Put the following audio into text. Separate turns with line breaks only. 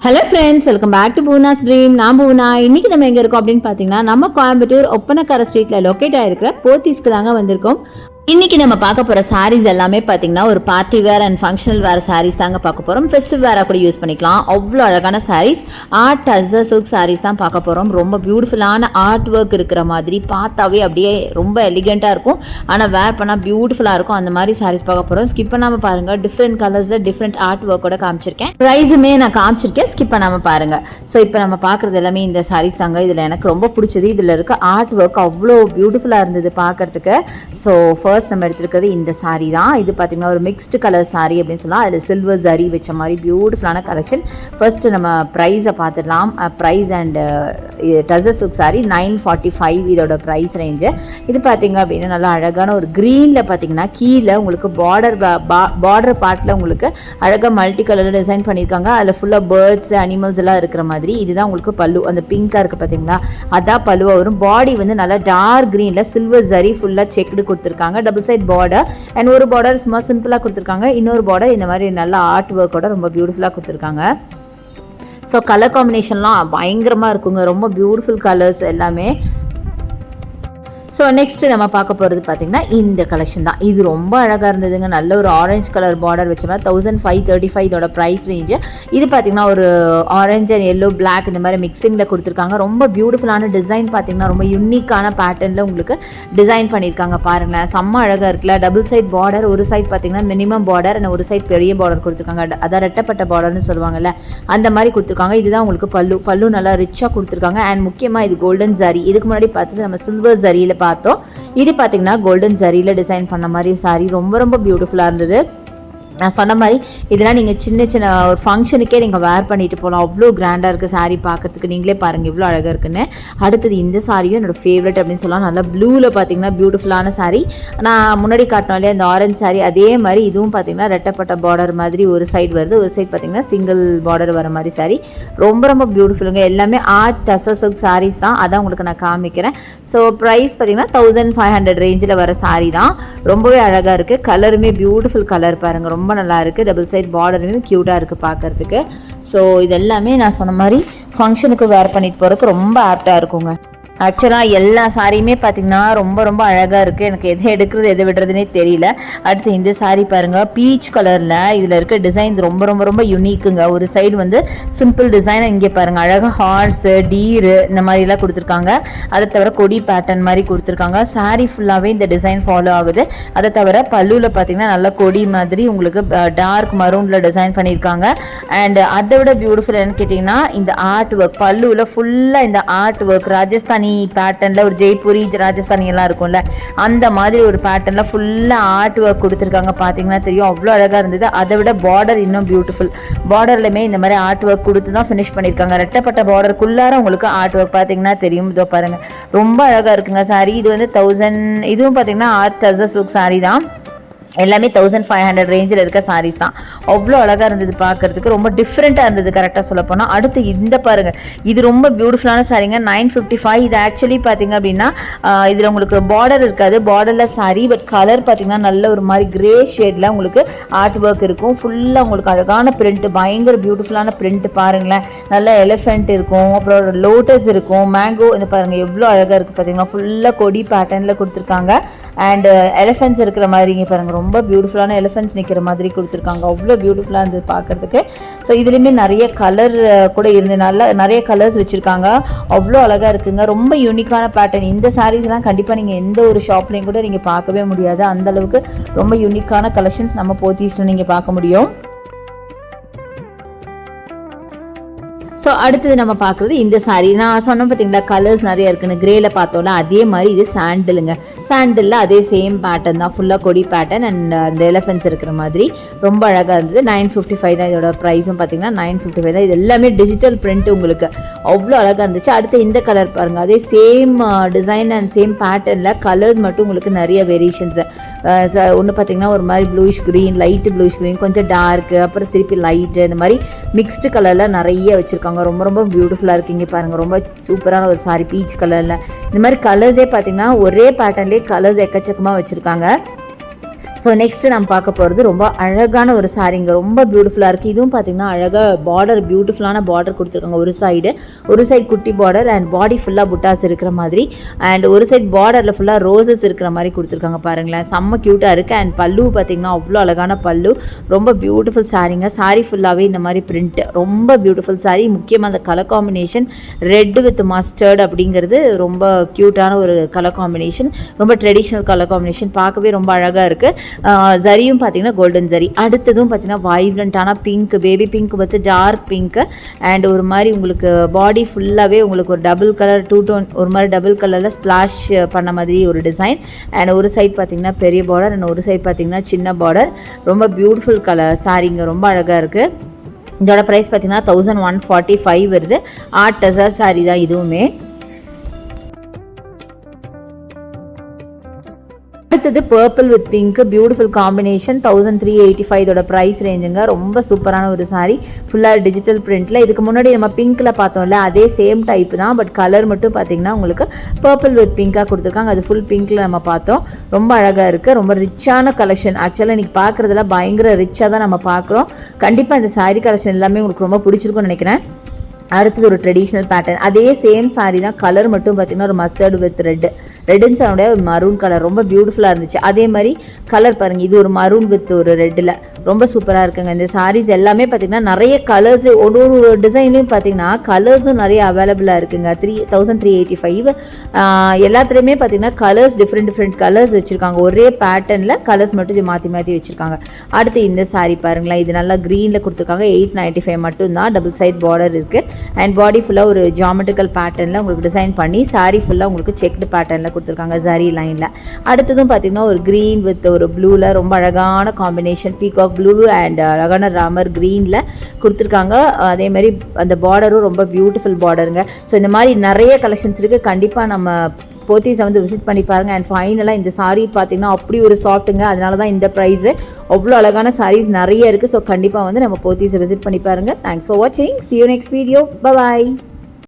Hello friends, welcome back to Poona's dream. நான் பூனா. இன்னைக்கு நம்ம எங்கே இருக்கோம் அப்படின்னு பார்த்தீங்கன்னா, நம்ம கோயம்புத்தூர் ஒப்பனக்கார ஸ்ட்ரீட்டில் லொக்கேட் ஆகிருக்கிற போத்தீஸ்க்கு தாங்க வந்திருக்கோம். இன்னைக்கு நம்ம பார்க்க போகிற சாரீஸ் எல்லாமே பார்த்தீங்கன்னா ஒரு பார்ட்டி வேர் அண்ட் ஃபங்க்ஷனல் வேர் சாரீஸ் தாங்க பார்க்க போகிறோம். ஃபெஸ்டிவ் வேராக கூட யூஸ் பண்ணிக்கலாம். அவ்வளோ அழகான சாரீஸ், ஆர்ட் டசர் சில்க் சாரீஸ் தான் பார்க்க போகிறோம். ரொம்ப பியூட்டிஃபுல்லான ஆர்ட் ஒர்க் இருக்கிற மாதிரி பார்த்தாவே அப்படியே ரொம்ப எலிகெண்ட்டாக இருக்கும். ஆனால் வேர் பண்ணால் பியூட்டிஃபுல்லாக இருக்கும். அந்த மாதிரி சாரீஸ் பார்க்க போகிறோம். ஸ்கிப் பண்ணாமல் பாருங்கள். டிஃப்ரெண்ட் கலர்ஸில் டிஃப்ரெண்ட் ஆர்ட் ஒர்க்கோட காமிச்சிருக்கேன். ப்ரைஸுமே நான் காமிச்சிருக்கேன், ஸ்கிப் பண்ணாமல் பாருங்கள். ஸோ இப்போ நம்ம பார்க்குறது எல்லாமே இந்த சாரீஸ் தாங்க. இதில் எனக்கு ரொம்ப பிடிச்சது, இதில் இருக்க ஆர்ட் ஒர்க் அவ்வளோ பியூட்டிஃபுல்லாக இருந்தது பார்க்குறதுக்கு. ஸோ ஃபர்ஸ்ட் நம்ம எடுத்துருக்கிறது இந்த சாரீ தான். இது பார்த்தீங்கன்னா ஒரு மிக்ஸ்டு கலர் சாரீ அப்படின்னு சொல்லலாம். அதில் சில்வர் ஜரி வச்ச மாதிரி பியூட்டிஃபுல்லான கலெக்ஷன். ஃபர்ஸ்ட் நம்ம ப்ரைஸை பார்த்துடலாம். Price and tussar silk saree 945 இதோட ப்ரைஸ் ரேஞ்சு. இது பார்த்தீங்க அப்படின்னா நல்லா அழகான ஒரு க்ரீனில் பார்த்தீங்கன்னா கீழே உங்களுக்கு பார்டர் பார்ட்டில் உங்களுக்கு அழகாக மல்டி கலரில் டிசைன் பண்ணியிருக்காங்க. அதில் ஃபுல்லாக பேர்ட்ஸ் அனிமல்ஸ் எல்லாம் இருக்கிற மாதிரி. இதுதான் உங்களுக்கு பல்லு, அந்த பிங்காக இருக்குது பார்த்தீங்களா, அதான் பல்லுவாக வரும். பாடி வந்து நல்லா டார்க் க்ரீனில் சில்வர் ஜரி ஃபுல்லாக செக்குடு கொடுத்துருக்காங்க. டபுள் சைட் பார்டர் அண்ட் ஒரு பார்டர் சும்மா சிம்பிளாக கொடுத்துருக்காங்க. இன்னொரு பார்டர் இந்த மாதிரி நல்ல ஆர்ட் ஒர்க்கோட ரொம்ப பியூட்டிஃபுல்லாக கொடுத்துருக்காங்க. ஸோ கலர் காம்பினேஷன்லாம் பயங்கரமாக இருக்குங்க. ரொம்ப பியூட்டிஃபுல் கலர்ஸ் எல்லாமே. ஸோ நெக்ஸ்ட்டு நம்ம பார்க்க போகிறது பார்த்திங்கன்னா இந்த கலெக்ஷன் தான். இது ரொம்ப அழகாக இருந்ததுங்க. நல்ல ஒரு ஆரஞ்சு கலர் பார்டர் வச்ச மாதிரி 1535 இதோட ப்ரைஸ் ரேஞ்சு. இது பார்த்திங்கன்னா ஒரு ஆரஞ்சு அண்ட் எல்லோ பிளாக் இந்த மாதிரி மிக்சிங்கில் கொடுத்துருக்காங்க. ரொம்ப பியூட்டிஃபுல்லான டிசைன் பார்த்திங்கன்னா ரொம்ப யூனிக்கான பேட்டர்னில் உங்களுக்கு டிசைன் பண்ணியிருக்காங்க. பாருங்களேன், செம்ம அழகாக இருக்குல்ல. டபுள் சைட் பார்டர், ஒரு சைட் பார்த்திங்கன்னா மினிமம் பார்டர் அண்ட் ஒரு சைட் பெரிய பார்டர் கொடுத்துருக்காங்க. அதான் ரெட்டப்பட்ட பார்டர்னு சொல்லுவாங்கல்ல, அந்த மாதிரி கொடுத்துருக்காங்க. இதுதான் உங்களுக்கு பல்லு நல்லா ரிச்சாக கொடுத்துருக்காங்க. அண்ட் முக்கியமாக இது கோல்டன் ஜரி. இதுக்கு முன்னாடி பார்த்தது நம்ம சில்வர் ஜரியில் பார்த்தோம். இது பார்த்தீங்கன்னா கோல்டன் ஜரியில டிசைன் பண்ண மாதிரி சாரி ரொம்ப ரொம்ப பியூட்டிஃபுல்லாக இருந்தது. நான் சொன்ன மாதிரி இதெல்லாம் நீங்கள் சின்ன சின்ன ஒரு ஃபங்க்ஷனுக்கே நீங்கள் வேர் பண்ணிட்டு போகலாம். அவ்வளோ கிராண்டாக இருக்குது சாரீ பார்க்குறதுக்கு. நீங்களே பாருங்கள் எவ்வளோ அழகாக இருக்குன்னு. அடுத்தது இந்த சாரியும் என்னோடய ஃபேவரட் அப்படின்னு சொல்லலாம். நல்லா ப்ளூவில் பார்த்தீங்கன்னா பியூட்டிஃபுல்லான சாரீ. நான் முன்னாடி காட்டினோம் இல்லையா இந்த ஆரஞ்ச் சாரீ, அதே மாதிரி இதுவும் பார்த்தீங்கன்னா ரெட்டப்பட்ட பார்டர் மாதிரி ஒரு சைடு வருது, ஒரு சைடு பார்த்தீங்கன்னா சிங்கிள் பார்டர் வர மாதிரி சாரீ. ரொம்ப ரொம்ப பியூட்டிஃபுல்லுங்க. எல்லாமே ஆர்ட் டசர் சில்க் சாரீஸ் தான். அதான் உங்களுக்கு நான் காமிக்கிறேன். ஸோ ப்ரைஸ் பார்த்தீங்கன்னா 1500 ரேஞ்சில் வர சாரீ தான். ரொம்பவே அழகாக இருக்குது. கலருமே பியூட்டிஃபுல் கலர் பாருங்கள், ரொம்ப நல்லா இருக்குது. டபுள் சைட் பார்டருமே க்யூட்டாக இருக்குது பார்க்குறதுக்கு. ஸோ இதெல்லாமே நான் சொன்ன மாதிரி ஃபங்க்ஷனுக்கு வேர் பண்ணிட்டு போகிறதுக்கு ரொம்ப ஆப்டாக இருக்குங்க. ஆக்சுவலாக எல்லா சாரியுமே பார்த்திங்கன்னா ரொம்ப ரொம்ப அழகாக இருக்குது. எனக்கு எதை எடுக்கிறது எதை விடுறதுனே தெரியல. அடுத்து இந்த சாரீ பாருங்கள், பீச் கலரில் இதில் இருக்க டிசைன்ஸ் ரொம்ப ரொம்ப ரொம்ப யூனிக்குங்க. ஒரு சைடு வந்து சிம்பிள் டிசைன், இங்கே பாருங்கள் அழகாக ஹார்ஸு டீரு இந்த மாதிரிலாம் கொடுத்துருக்காங்க. அதை தவிர கொடி பேட்டர்ன் மாதிரி கொடுத்துருக்காங்க. சாரீ ஃபுல்லாகவே இந்த டிசைன் ஃபாலோ ஆகுது. அதை தவிர பல்லுவில் பார்த்திங்கன்னா நல்ல கொடி மாதிரி உங்களுக்கு டார்க் மரூனில் டிசைன் பண்ணியிருக்காங்க. அண்ட் அதை விட பியூட்டிஃபுல் என்னன்னு கேட்டிங்கன்னா இந்த ஆர்ட் ஒர்க். பல்லுவில் ஃபுல்லாக இந்த ஆர்ட் ஒர்க் ராஜஸ்தானி பேட்டர்ன்ல ஒரு ஜெய்ப்பூரி ராஜஸ்தானி எல்லாம் இருக்கும்ல, அந்த மாதிரி ஒரு பேட்டர்ன்ல ஃபுல்லா ஆர்ட் ஒர்க் கொடுத்துருக்காங்க. பாத்தீங்கன்னா தெரியும் அவ்வளோ அழகா இருந்தது. அதை விட பார்டர் இன்னும் பியூட்டிஃபுல். பார்டர்லயுமே இந்த மாதிரி ஆர்ட் ஒர்க் கொடுத்து தான் ஃபினிஷ் பண்ணியிருக்காங்க. ரெட்டப்பட்ட பார்டருக்குள்ளார உங்களுக்கு ஆர்ட் ஒர்க் பாத்தீங்கன்னா தெரியும். இதோ பாருங்க, ரொம்ப அழகா இருக்குங்க சாரி. இது வந்து 1000. இதுவும் பாத்தீங்கன்னா ஆர்ட் டசர் சில்க் சாரி தான். எல்லாமே 1500 ரேஞ்சில் இருக்க சாரீஸ் தான். அவ்வளோ அழகாக இருந்தது பார்க்குறதுக்கு. ரொம்ப டிஃப்ரெண்ட்டாக இருந்தது கரெக்டாக சொல்ல போனால். அடுத்து இந்த பாருங்கள், இது ரொம்ப பியூட்டிஃபுல்லான சாரீங்க. 955. இது ஆக்சுவலி பார்த்தீங்க அப்படின்னா இதில் உங்களுக்கு பார்டர் இருக்காது, பார்டரில் சாரீ. பட் கலர் பார்த்தீங்கன்னா நல்ல ஒரு மாதிரி கிரே ஷேடில் உங்களுக்கு ஆர்ட் ஒர்க் இருக்கும். ஃபுல்லாக உங்களுக்கு அழகான பிரிண்ட், பயங்கர பியூட்டிஃபுல்லான பிரிண்ட் பாருங்களேன். நல்ல எலிஃபென்ட் இருக்கும், அப்புறம் லோட்டஸ் இருக்கும், மேங்கோ. இந்த பாருங்கள் எவ்வளோ அழகாக இருக்குது பார்த்தீங்கன்னா. ஃபுல்லாக கொடி பேட்டர்னில் கொடுத்துருக்காங்க. அண்ட் எலிஃபென்ட்ஸ் இருக்கிற மாதிரி இங்கே பாருங்கள், ரொம்ப பியூட்டிஃபுல்லான எலிஃபென்ட்ஸ் நிற்கிற மாதிரி கொடுத்துருக்காங்க. அவ்வளோ பியூட்டிஃபுல்லாக இருந்தது பார்க்குறதுக்கு. ஸோ இதுலேயுமே நிறைய கலர் கூட இருந்ததுனால நிறைய கலர்ஸ் வச்சுருக்காங்க. அவ்வளோ அழகாக இருக்குங்க. ரொம்ப யூனிக்கான பேட்டர்ன். இந்த சாரீஸ்லாம் கண்டிப்பாக நீங்கள் எந்த ஒரு ஷாப்லேயும் கூட நீங்கள் பார்க்கவே முடியாது. அந்தளவுக்கு ரொம்ப யூனிக்கான கலெக்ஷன்ஸ் நம்ம போத்தீஸில் நீங்கள் பார்க்க முடியும். ஸோ அடுத்தது நம்ம பார்க்குறது இந்த சாரீ. நான் சொன்னேன் பார்த்தீங்களா கலர்ஸ் நிறைய இருக்குன்னு. கிரேல பார்த்தோம்னா அதே மாதிரி இது சாண்டிலுங்க. சாண்டிலில் அதே சேம் பேட்டர்ன் தான், ஃபுல்லாக கொடி பேட்டர்ன் அண்ட் அந்த எலிஃபென்ட்ஸ் இருக்கிற மாதிரி ரொம்ப அழகாக இருந்தது. 955 தான் இதோட ப்ரைஸும் பார்த்தீங்கன்னா 955 தான். இது எல்லாமே டிஜிட்டல் பிரிண்ட் உங்களுக்கு. அவ்வளோ அழகாக இருந்துச்சு. அடுத்து இந்த கலர் பாருங்கள், அதே சேம் டிசைன் அண்ட் சேம் பேட்டர்னில் கலர்ஸ் மட்டும் உங்களுக்கு நிறைய வேரியேஷன்ஸ். ஒன்று பார்த்தீங்கன்னா ஒரு மாதிரி bluish green, light bluish green, கொஞ்சம் டார்க்கு, அப்புறம் திருப்பி லைட்டு, இந்த மாதிரி மிக்ஸ்டு கலரில் நிறைய வச்சுருக்காங்க. ரொம்ப ரொம்ப பியூட்டிஃபுல்லாக இருக்கீங்க பாருங்கள். ரொம்ப சூப்பரான ஒரு சாரி பீச் கலரில். இந்த மாதிரி கலர்ஸே பார்த்தீங்கன்னா ஒரே பேட்டர்ன்லேயே கலர்ஸ் எக்கச்சக்கமாக வச்சுருக்காங்க. ஸோ நெக்ஸ்ட்டு நம்ம பார்க்க போகிறது ரொம்ப அழகான ஒரு சாரீங்க, ரொம்ப பியூட்டிஃபுல்லாக இருக்குது. இதுவும் பார்த்திங்கன்னா அழகாக பார்டர், பியூட்டிஃபுல்லான பார்டர் கொடுத்துருக்காங்க. ஒரு சைடு குட்டி பார்டர் அண்ட் பாடி ஃபுல்லாக புட்டாஸ் இருக்கிற மாதிரி, அண்ட் ஒரு சைடு பார்டரில் ஃபுல்லாக ரோசஸ் இருக்கிற மாதிரி கொடுத்துருக்காங்க. பாருங்களேன், செம்ம க்யூட்டாக இருக்குது. அண்ட் பல்லு பார்த்திங்கன்னா அவ்வளோ அழகான பல்லு, ரொம்ப பியூட்டிஃபுல் சாரீங்க. சாரீ ஃபுல்லாகவே இந்த மாதிரி பிரிண்ட், ரொம்ப பியூட்டிஃபுல் சாரீ. முக்கியமாக அந்த colour combination red with mustard அப்படிங்கிறது ரொம்ப க்யூட்டான ஒரு கலர் காம்பினேஷன், ரொம்ப ட்ரெடிஷ்னல் கலர் காம்பினேஷன், பார்க்கவே ரொம்ப அழகாக இருக்குது. ஜரியும் பார்த்தீங்கன்னா கோல்டன் ஜரி. அடுத்ததும் பார்த்தீங்கன்னா வைப்ரண்ட்டான pink, baby pink with dark pink, and ஒரு மாதிரி உங்களுக்கு பாடி ஃபுல்லாகவே உங்களுக்கு ஒரு டபுள் கலர், டூ டோன் ஒரு மாதிரி டபுள் கலரில் ஸ்ப்ளாஷ் பண்ண மாதிரி ஒரு டிசைன். அண்ட் ஒரு சைட் பார்த்தீங்கன்னா பெரிய பார்டர் அண்ட் ஒரு சைட் பார்த்தீங்கன்னா சின்ன பார்டர். ரொம்ப பியூட்டிஃபுல் கலர் சாரீங்க, ரொம்ப அழகாக இருக்குது. இதோட ப்ரைஸ் பார்த்தீங்கன்னா 1145 வருது. ஆர்ட் டசர் சாரீ தான் இதுவுமே. அடுத்தது purple with pink, beautiful combination, 1385 இதோட ப்ரைஸ் ரேஞ்சுங்க. ரொம்ப சூப்பரான ஒரு சாரீ, ஃபுல்லாக டிஜிட்டல் பிரிண்ட்டில். இதுக்கு முன்னாடி நம்ம பிங்க்கில் பார்த்தோம்ல, அதே சேம் டைப் தான், பட் கலர் மட்டும் பார்த்தீங்கன்னா உங்களுக்கு பர்பிள் வித் பிங்காக கொடுத்துருக்காங்க. அது ஃபுல் பிங்க்கில் நம்ம பார்த்தோம். ரொம்ப அழகாக இருக்குது, ரொம்ப ரிச்சான கலெக்ஷன். ஆக்சுவலாக இன்றைக்கி பார்க்குறதுல பயங்கர ரிச்சாக தான் நம்ம பார்க்குறோம். கண்டிப்பாக இந்த சாரீ கலெக்ஷன் எல்லாமே உங்களுக்கு ரொம்ப பிடிச்சிருக்கும்னு நினைக்கிறேன். அடுத்தது ஒரு ட்ரெடிஷ்னல் பேட்டர்ன், அதே சேம் சாரீ தான், கலர் மட்டும் பார்த்திங்கன்னா ஒரு மஸ்டர்டு வித் ரெட்டுன்னு சொல்ல ஒரு மரூன் கலர், ரொம்ப பியூட்டிஃபுல்லாக இருந்துச்சு. அதே மாதிரி கலர் பாருங்கள், இது ஒரு மரூன் வித் ஒரு ரெட்டில், ரொம்ப சூப்பராக இருக்குங்க. இந்த சாரீஸ் எல்லாமே பார்த்திங்கன்னா நிறைய கலர்ஸ், ஒரு டிசைன்லையும் பார்த்திங்கன்னா கலர்ஸும் நிறைய அவைலபிளாக இருக்குங்க. 1385 எல்லாத்துலேயுமே பார்த்திங்கன்னா கலர்ஸ் டிஃப்ரெண்ட் கலர்ஸ் வச்சுருக்காங்க. ஒரே பேட்டர்னில் கலர்ஸ் மட்டும் மாற்றி வச்சுருக்காங்க. அடுத்து இந்த சாரீ பாருங்களேன், இது நல்லா க்ரீனில் கொடுத்துருக்காங்க. 895 மட்டும்தான், டபுள் சைட் பார்டர் இருக்குது. அண்ட் பாடி ஃபுல்லாக ஒரு ஜாமெட்ரிக்கல் பேட்டர்னில் உங்களுக்கு டிசைன் பண்ணி சாரீ ஃபுல்லாக உங்களுக்கு செக்டு பேட்டர்னில் கொடுத்துருக்காங்க ஜரி லைனில். அடுத்ததும் பார்த்திங்கன்னா ஒரு க்ரீன் வித் ஒரு ப்ளூவில் ரொம்ப அழகான காம்பினேஷன், பீகாக் ப்ளூ அண்ட் அழகான ராமர் க்ரீனில் கொடுத்துருக்காங்க. அதே மாதிரி அந்த பார்டரும் ரொம்ப பியூட்டிஃபுல் பார்டருங்க. ஸோ இந்த மாதிரி நிறைய கலெக்ஷன்ஸ் இருக்குது. கண்டிப்பாக நம்ம போத்தீஸை வந்து விசிட் பண்ணி பாருங்கள். அண்ட் ஃபைனலாக இந்த சாரீ பார்த்திங்கன்னா அப்படி ஒரு சாஃப்ட்டுங்க, அதனால தான் இந்த ப்ரைஸு. அவ்வளோ அழகான சாரீஸ் நிறைய இருக்குது. ஸோ கண்டிப்பாக வந்து நம்ம போத்தீஸை விசிட் பண்ணி பாருங்கள். தேங்க்ஸ் ஃபார் வாட்சிங். see you next video. bye bye.